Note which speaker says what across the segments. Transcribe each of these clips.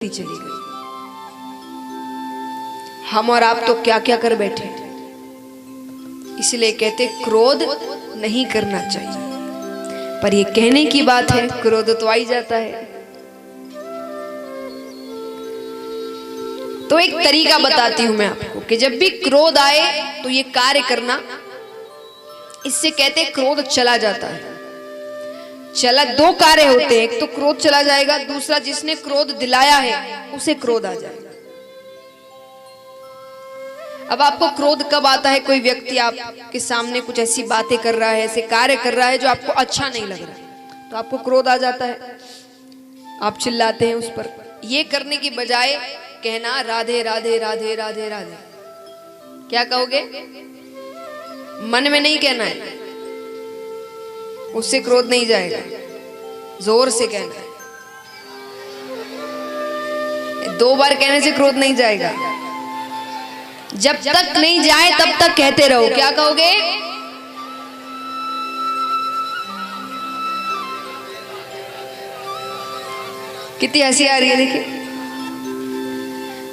Speaker 1: उल्टी चली गई। हम और आप तो क्या क्या कर बैठे। इसलिए कहते क्रोध नहीं करना चाहिए, पर ये कहने की बात है, क्रोध तो आ ही जाता है। तो एक तरीका बताती हूं मैं आपको कि जब भी क्रोध आए तो ये कार्य करना, इससे कहते क्रोध चला जाता है। चला, दो कार्य होते हैं, एक तो क्रोध चला जाएगा, दूसरा जिसने क्रोध दिलाया है उसे क्रोध आ जाएगा। अब आपको क्रोध कब आता है? कोई व्यक्ति आपके सामने कुछ ऐसी बातें कर रहा है, ऐसे कार्य कर रहा है जो आपको अच्छा नहीं लग रहा, तो आपको क्रोध आ जाता है, आप चिल्लाते हैं उस पर। ये करने की बजाय कहना राधे राधे राधे राधे राधे। क्या कहोगे? मन में नहीं कहना है, उससे क्रोध नहीं जाएगा, जोर से कहना है। 2 बार कहने से क्रोध नहीं जाएगा, जब तक नहीं जाए तब तक कहते रहो। क्या कहोगे? कितनी हंसी आ रही है, देखिए।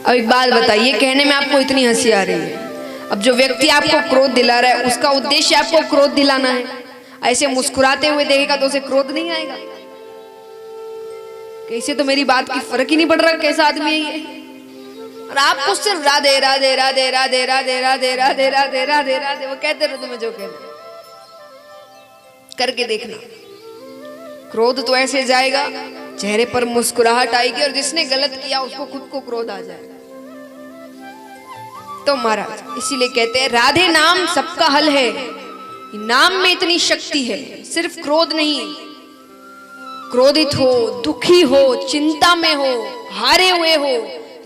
Speaker 1: अब एक बात बताइए, कहने में आपको इतनी हंसी आ रही है, अब जो व्यक्ति आपको क्रोध दिला रहा है उसका उद्देश्य आपको क्रोध दिलाना है। ऐसे मुस्कुराते हुए देखेगा तो उसे क्रोध नहीं आएगा कि इसे तो मेरी बात की फर्क ही नहीं पड़ रहा कैसा आदमी है ये। और आपको सिर्फ राधे राधे राधे राधे राधे राधे राधे राधे राधे राधे वो कहते रहो, तुम्हें जो कहना करके देखना, क्रोध तो ऐसे जाएगा, चेहरे पर मुस्कुराहट आएगी, और जिसने गलत किया उसको खुद को क्रोध आ जाएगा। तो महाराज इसीलिए कहते हैं राधे नाम सबका हल है। नाम में इतनी शक्ति है, सिर्फ क्रोध नहीं। क्रोधित हो, दुखी हो, चिंता में हो, हारे हुए हो,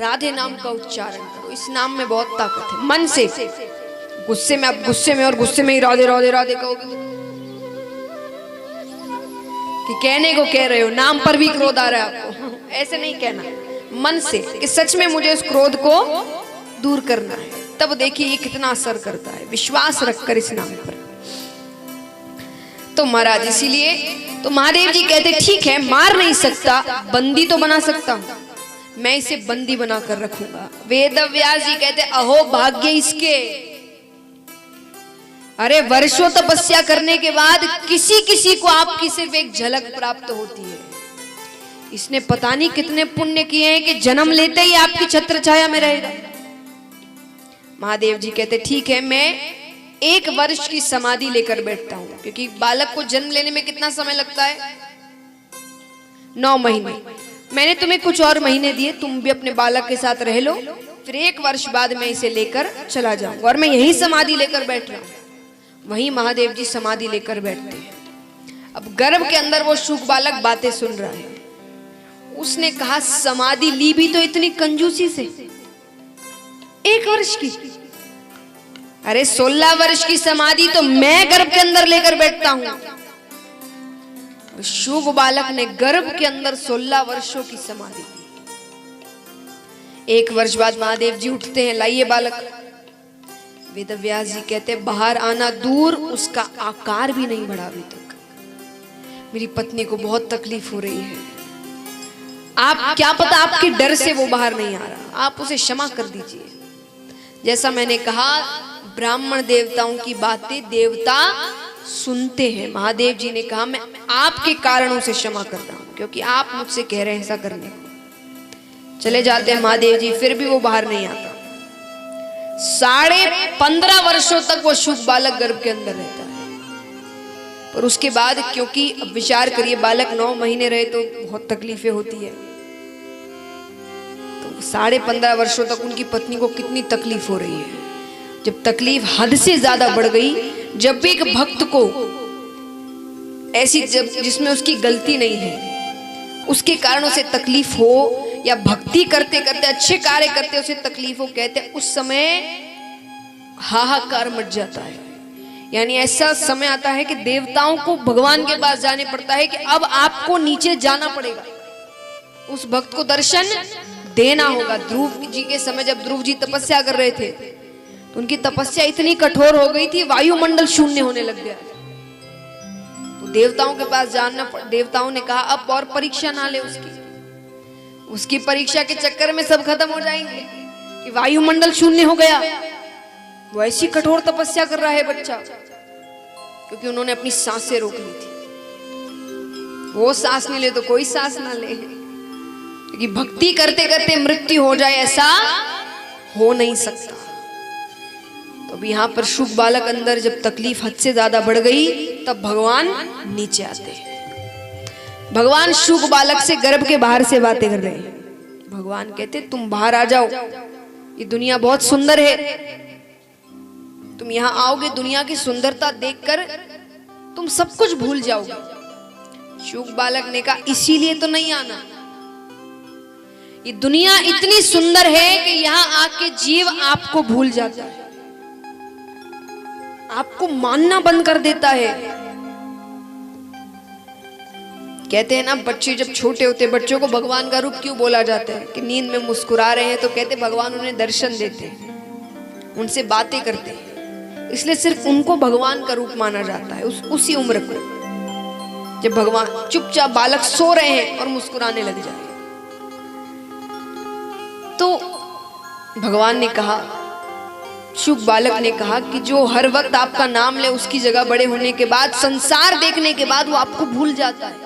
Speaker 1: राधे नाम का उच्चारण करो। इस नाम में बहुत ताकत है। मन से, गुस्से में, आप गुस्से में और गुस्से में ही राधे राधे राधे कहोगे कि कहने को कह रहे हो, नाम पर भी क्रोध आ रहा है आपको, ऐसे नहीं कहना। मन से कि सच में मुझे उस क्रोध को दूर करना है, तब देखिए ये कितना असर करता है, विश्वास रखकर इस नाम पर। तो महाराज इसीलिए तो महादेव जी कहते ठीक है, मार नहीं सकता, बंदी तो बना सकता हूं, मैं इसे बंदी बनाकर रखूंगा। वेद व्यास जी कहते अहो भाग्य इसके, अरे वर्षों तपस्या करने के बाद किसी किसी को आपकी सिर्फ एक झलक प्राप्त होती है। इसने पता नहीं कितने पुण्य किए हैं कि जन्म लेते ही आपकी छत्र छाया में रहेगा। महादेव जी कहते ठीक है, मैं 1 वर्ष की समाधि लेकर बैठता हूं, क्योंकि बालक को जन्म लेने में कितना समय लगता है? 9 महीने। मैंने तुम्हें कुछ और महीने दिए, तुम भी अपने बालक के साथ रह लो, फिर 1 वर्ष बाद मैं इसे लेकर चला जाऊंगा। और मैं यही समाधि लेकर बैठ रहा हूं। वहीं महादेव जी समाधि लेकर बैठते हैं। अब गर्भ के अंदर वो शुक बालक बातें सुन रहा है। उसने कहा समाधि ली भी तो इतनी कंजूसी से, 1 वर्ष की, अरे 16 वर्ष की समाधि तो मैं गर्भ के अंदर लेकर बैठता हूं। शुभ बालक ने गर्भ के अंदर 16 वर्षों की समाधि ली। 1 वर्ष बाद महादेव जी उठते हैं, लाइए बालक। वेद व्यास जी कहते बाहर आना दूर, उसका आकार भी नहीं बढ़ा अभी तक। मेरी पत्नी को बहुत तकलीफ हो रही है, आप क्या पता आपके डर से वो बाहर नहीं आ रहा, आप उसे क्षमा कर दीजिए। जैसा मैंने कहा, ब्राह्मण देवताओं की बातें देवता सुनते हैं। महादेव जी ने कहा मैं आपके कारणों से क्षमा कर रहा हूं, क्योंकि आप मुझसे कह रहे हैं ऐसा करने को। चले जाते हैं महादेव जी, फिर भी वो बाहर नहीं आता। 15.5 वर्षों तक वो शुभ बालक गर्भ के अंदर रहता है। पर उसके बाद, क्योंकि अब विचार करिए, बालक 9 महीने रहे तो बहुत तकलीफें होती है, तो 15.5 वर्षों तक उनकी पत्नी को कितनी तकलीफ हो रही है। जब तकलीफ हद से ज्यादा बढ़ गई, जब भी एक भक्त को ऐसी जिसमें उसकी गलती नहीं है, उसके कारण उसे तकलीफ हो, या भक्ति करते करते अच्छे कार्य करते उसे तकलीफ हो, कहते उस समय हाहाकार मच जाता है। यानी ऐसा समय आता है कि देवताओं को भगवान के पास जाने पड़ता है कि अब आपको नीचे जाना पड़ेगा, उस भक्त को दर्शन देना होगा। ध्रुव जी के समय जब ध्रुव जी तपस्या कर रहे थे, तो उनकी तपस्या इतनी कठोर हो गई थी, वायुमंडल शून्य होने लग गया। तो देवताओं के पास जानना, देवताओं ने कहा अब और परीक्षा ना ले उसकी। उसकी परीक्षा के चक्कर में सब खत्म हो जाएंगे कि वायुमंडल शून्य हो गया। वो ऐसी कठोर तपस्या कर रहा है बच्चा, क्योंकि उन्होंने अपनी सांसें रोक ली थी। वो सांस नहीं ले तो कोई सांस ना ले, क्योंकि भक्ति करते करते मृत्यु हो जाए ऐसा हो नहीं सकता। तो अब यहां पर शुक बालक अंदर जब तकलीफ हद से ज्यादा बढ़ गई तब भगवान नीचे आते हैं। भगवान शुक बालक से गर्भ के बाहर से बातें कर रहे हैं। भगवान कहते तुम बाहर आ जाओ, ये दुनिया बहुत सुंदर है, तुम यहां आओगे दुनिया की सुंदरता देखकर तुम सब कुछ भूल जाओगे। शुक बालक ने कहा इसीलिए तो नहीं आना, ये दुनिया इतनी सुंदर है कि यहां आके जीव आपको भूल जाता है, आपको मानना बंद कर देता है। कहते हैं ना बच्चे जब छोटे होते बच्चों को भगवान का रूप क्यों बोला जाता है कि नींद में मुस्कुरा रहे हैं तो कहते भगवान उन्हें दर्शन देते हैं, उनसे बातें करते हैं, इसलिए सिर्फ उनको भगवान का रूप माना जाता है उसी उम्र को, जब भगवान चुपचाप बालक सो रहे हैं और मुस्कुराने लग जाए। तो भगवान ने कहा, शुक बालक ने कहा कि जो हर वक्त आपका नाम ले उसकी जगह बड़े होने के बाद, संसार देखने के बाद वो आपको भूल जाता है,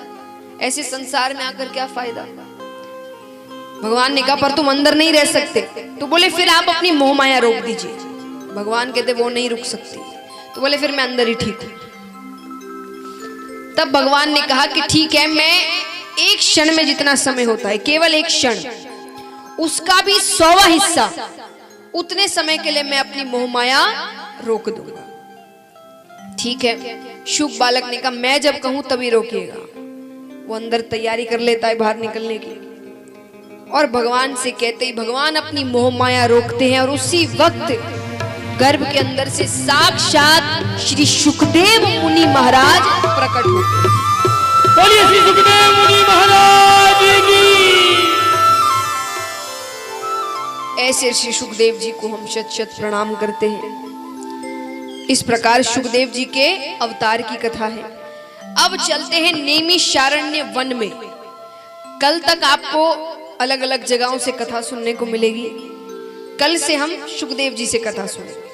Speaker 1: ऐसे संसार में आकर क्या फायदा। भगवान ने कहा पर तुम अंदर नहीं रह सकते। तो बोले फिर आप अपनी मोह माया रोक दीजिए। भगवान कहते वो नहीं रुक सकती। तो बोले फिर मैं अंदर ही ठीक हूं। तब भगवान ने कहा कि ठीक है, मैं एक क्षण में जितना समय होता है, केवल एक क्षण, उसका भी 100वां हिस्सा, उतने समय के लिए मैं अपनी मोह माया रोक दूंगा। ठीक है। शुक बालक ने कहा मैं जब कहूं तभी रोकिएगा। वो अंदर तैयारी कर लेता है बाहर निकलने की, और भगवान से कहते ही भगवान अपनी मोह माया रोकते हैं, और उसी वक्त गर्भ के अंदर से साक्षात श्री सुखदेव मुनि महाराज प्रकट होते हैं।
Speaker 2: बोलिए श्री सुखदेव मुनि महाराज की।
Speaker 1: ऐसे श्री सुखदेव जी को हम शत शत प्रणाम करते हैं। इस प्रकार सुखदेव जी के अवतार की कथा है। अब चलते हैं नैमिषारण्य वन में। कल तक आपको अलग अलग जगहों से कथा सुनने को मिलेगी। कल से हम सुखदेव जी से कथा सुनेंगे।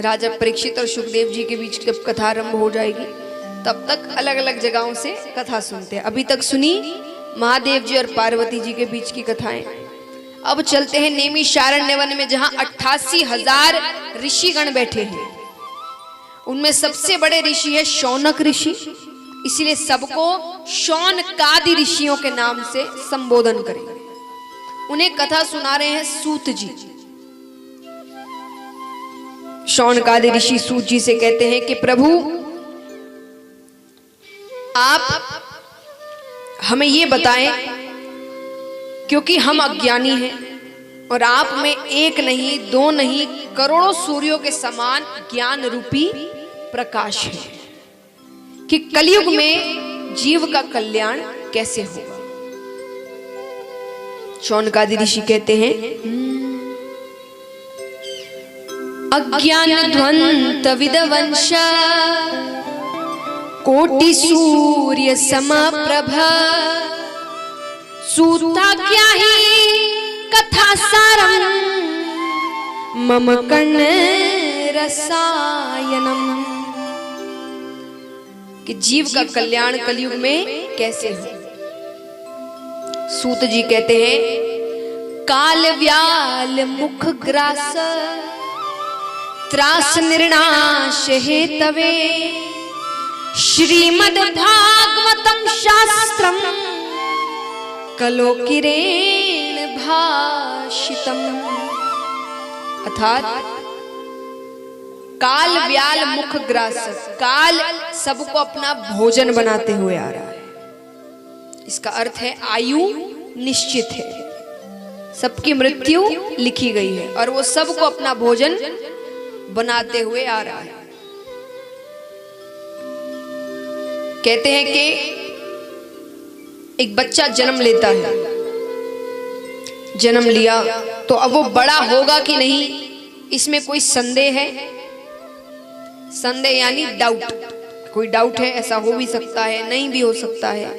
Speaker 1: राजा परीक्षित और सुखदेव जी के बीच जब कथा आरंभ हो जाएगी तब तक अलग अलग जगहों से कथा सुनते हैं। अभी तक सुनी महादेव जी और पार्वती जी के बीच की कथाएं। अब चलते हैं नैमिषारण्य वन में, जहां 88,000 ऋषिगण बैठे हैं। उनमें सबसे बड़े ऋषि है शौनक ऋषि, इसीलिए सबको शौनकादि ऋषियों के नाम से संबोधन करेंगे। उन्हें कथा सुना रहे हैं सूत जी। शौनकादि ऋषि सूत जी से कहते हैं कि प्रभु आप हमें ये बताएं, क्योंकि हम अज्ञानी हैं और आप में एक नहीं दो नहीं करोड़ों सूर्यों के समान ज्ञान रूपी प्रकाश है, कि कलयुग में जीव का कल्याण कैसे होगा। शौनकादि ऋषि कहते हैं अज्ञान ध्वंत विदवंश कोटि सूर्य समप्रभा सूता क्या ही कथा सारम मम कर्ण रसायनम, कि जीव का कल्याण कलयुग में कैसे हो। सूत जी कहते हैं काल व्याल मुख ग्रास त्रास निर्णाश हेतवे श्रीमद् भागवतम शास्त्रम कलोकिरेण भाषितम। अर्थात काल व्याल मुख ग्रास, काल सबको अपना भोजन बनाते हुए आ रहा है। इसका अर्थ है आयु निश्चित है, सबकी मृत्यु लिखी गई है और वो सबको अपना भोजन बनाते हुए आ रहा है। कहते हैं कि एक बच्चा जन्म लेता है, जन्म लिया तो अब वो बड़ा होगा कि नहीं इसमें कोई संदेह है। संदेह यानी डाउट, कोई डाउट है, ऐसा हो भी सकता है नहीं भी हो सकता है।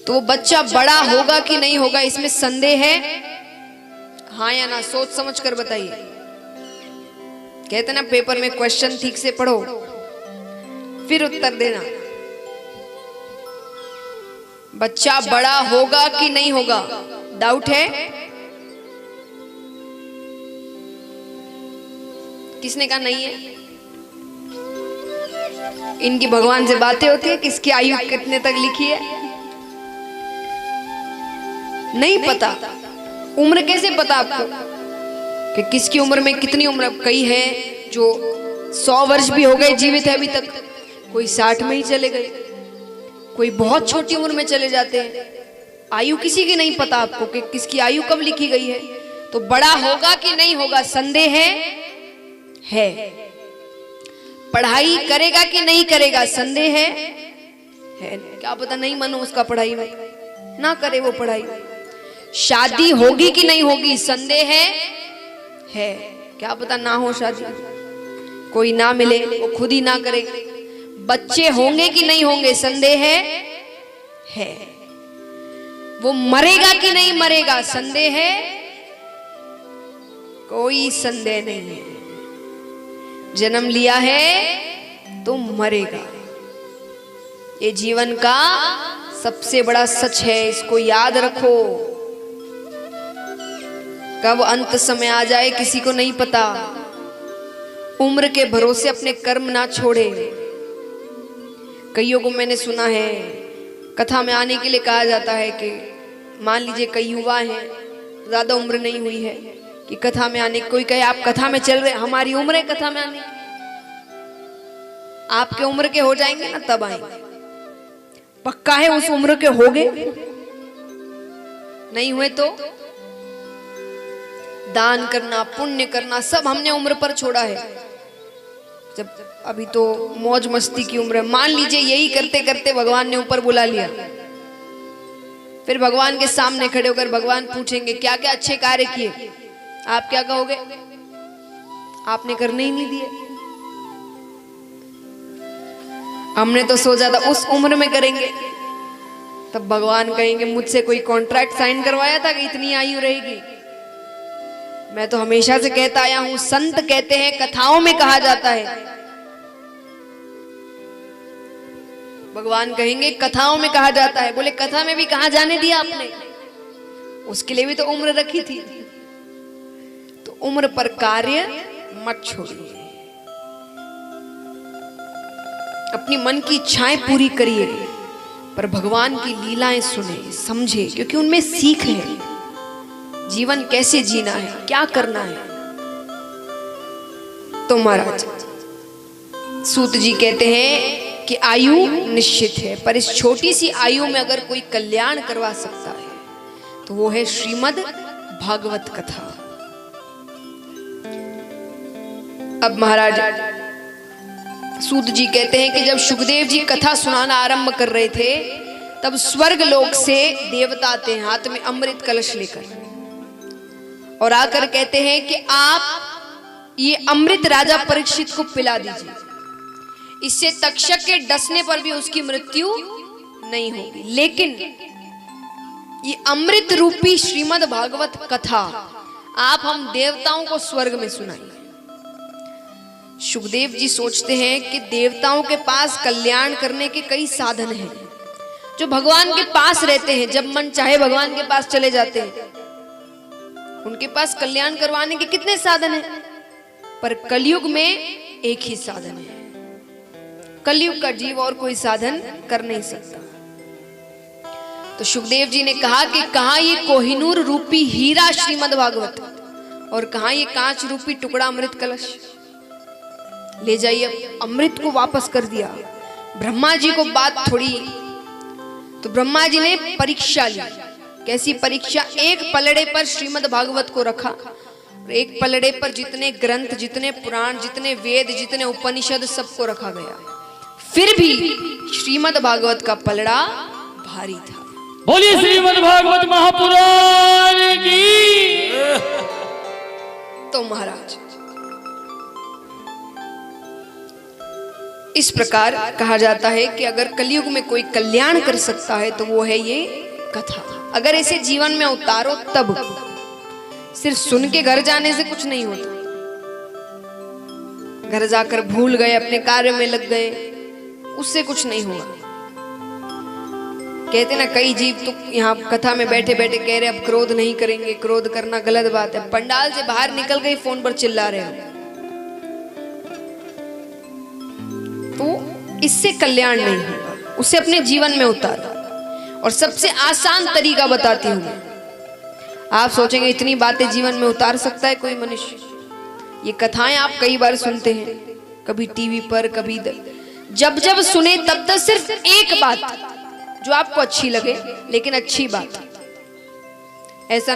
Speaker 1: तो वो बच्चा बड़ा होगा कि नहीं होगा इसमें संदेह है? हाँ या ना, सोच समझ कर बताइए। कहते ना पेपर में क्वेश्चन ठीक से पढ़ो फिर उत्तर देना। बच्चा बड़ा होगा कि नहीं होगा, डाउट है? किसने कहा नहीं है? इनकी भगवान से बातें होती है, किसकी आयु कितने तक लिखी है नहीं पता। उम्र कैसे पता आपको कि किसकी उम्र में कितनी उम्र? कई है जो 100 वर्ष भी हो गए जीवित है अभी तक, कोई 60 में ही चले गए, कोई बहुत छोटी उम्र में चले जाते हैं। आयु किसी की नहीं पता आपको कि किसकी आयु कब लिखी गई है। तो बड़ा होगा कि नहीं होगा संदेह है। पढ़ाई करेगा कि नहीं करेगा संदेह है। क्या पता नहीं मन हो उसका पढ़ाई में, ना करे वो पढ़ाई। शादी होगी कि नहीं होगी संदेह है। क्या पता ना हो शादी, कोई ना मिले, वो खुद ही ना करे। बच्चे होंगे कि नहीं होंगे संदेह है। वो मरेगा कि नहीं मरेगा संदेह है। कोई संदेह नहीं है। जन्म लिया है तो मरेगा। ये जीवन का सबसे बड़ा सच है, इसको याद रखो। कब अंत समय आ जाए किसी को नहीं पता। उम्र के भरोसे अपने कर्म ना छोड़े। कईयों को मैंने सुना है कथा में आने के लिए कहा जाता है कि मान लीजिए कई युवा हैं, ज्यादा उम्र नहीं हुई है कि कथा में आने, कोई कहे आप कथा में चल रहे, हमारी उम्र है कथा में आने की। आपके उम्र के हो जाएंगे ना तब आएंगे, पक्का है उस उम्र के होगे। नहीं हुए तो दान करना, पुण्य करना सब हमने उम्र पर छोड़ा है। जब अभी तो मौज मस्ती की उम्र है। मान लीजिए यही करते करते भगवान ने ऊपर बुला लिया, फिर भगवान के सामने खड़े होकर भगवान पूछेंगे क्या क्या अच्छे कार्य किए, आप क्या कहोगे? आपने करने ही नहीं दिए। हमने तो सोचा था उस उम्र में करेंगे। तब भगवान कहेंगे मुझसे कोई कॉन्ट्रैक्ट साइन करवाया था कि इतनी आयु रहेगी? मैं तो हमेशा से कहता आया हूं, संत कहते हैं, कथाओं में कहा जाता है। भगवान कहेंगे कथाओं में कहा जाता है। बोले कथा में भी कहां जाने दिया आपने? उसके लिए भी तो उम्र रखी थी। तो उम्र पर कार्य मत छोड़िए, अपनी मन की इच्छाएं पूरी करिए, पर भगवान की लीलाएं सुने, समझे, क्योंकि उनमें सीख है। जीवन कैसे जीना है, क्या करना है। तो महाराज सूत जी कहते हैं कि आयु निश्चित है, पर इस छोटी सी आयु में अगर कोई कल्याण करवा सकता है तो वो है श्रीमद् भागवत कथा। अब महाराज सूत जी कहते हैं कि जब सुखदेव जी कथा सुनाना आरंभ कर रहे थे तब स्वर्ग लोक से देवता आते हैं हाथ में अमृत कलश लेकर, और आकर कहते हैं कि आप ये अमृत राजा परीक्षित को पिला दीजिए, इससे तक्षक के डसने पर भी उसकी मृत्यु नहीं होगी। लेकिन ये अमृत रूपी श्रीमद् भागवत कथा आप हम देवताओं को स्वर्ग में सुनाइए। सुखदेव जी सोचते हैं कि देवताओं के पास कल्याण करने के कई साधन हैं, जो भगवान के पास रहते हैं, जब मन चाहे भगवान के पास चले जाते हैं। उनके पास कल्याण करवाने के कितने साधन हैं, पर कलयुग में एक ही साधन है। कलयुग का जीव और कोई साधन कर नहीं सकता। तो सुखदेव जी ने कहा कि कहां ये कोहिनूर रूपी हीरा श्रीमद् भागवत, और कहां ये कांच रूपी टुकड़ा अमृत कलश। ले जाइए। अमृत को वापस कर दिया। ब्रह्मा जी को बात थोड़ी, तो ब्रह्मा जी ने परीक्षा ली। कैसी परीक्षा? एक पलड़े पर श्रीमद् भागवत को रखा, एक पलड़े पर जितने ग्रंथ, जितने पुराण, जितने वेद, जितने उपनिषद सबको रखा गया। फिर भी श्रीमद् भागवत का पलड़ा भारी था।
Speaker 2: बोलिए श्रीमद् भागवत महापुराण की।
Speaker 1: तो महाराज इस प्रकार कहा जाता है कि अगर कलयुग में कोई कल्याण कर सकता है तो वो है ये कथा। अगर इसे जीवन में उतारो तब, सिर्फ सुन के घर जाने से कुछ नहीं होता। घर जाकर भूल गए, अपने कार्य में लग गए, उससे कुछ नहीं होगा। कहते ना कई जीव तो यहाँ कथा में बैठे बैठे कह रहे अब क्रोध नहीं करेंगे, क्रोध करना गलत बात है। पंडाल से बाहर निकल गए फोन पर चिल्ला रहे हो, तो इससे कल्याण नहीं होगा। उसे अपने जीवन में उतारो। और सबसे आसान तरीका बताती हूं मैं। आप सोचेंगे इतनी बातें जीवन में उतार सकता है कोई मनुष्य? ये कथाएं आप कई बार सुनते हैं, कभी टीवी पर, कभी जब जब सुने तब तक सिर्फ एक बात जो आपको अच्छी लगे, लेकिन अच्छी बात। ऐसा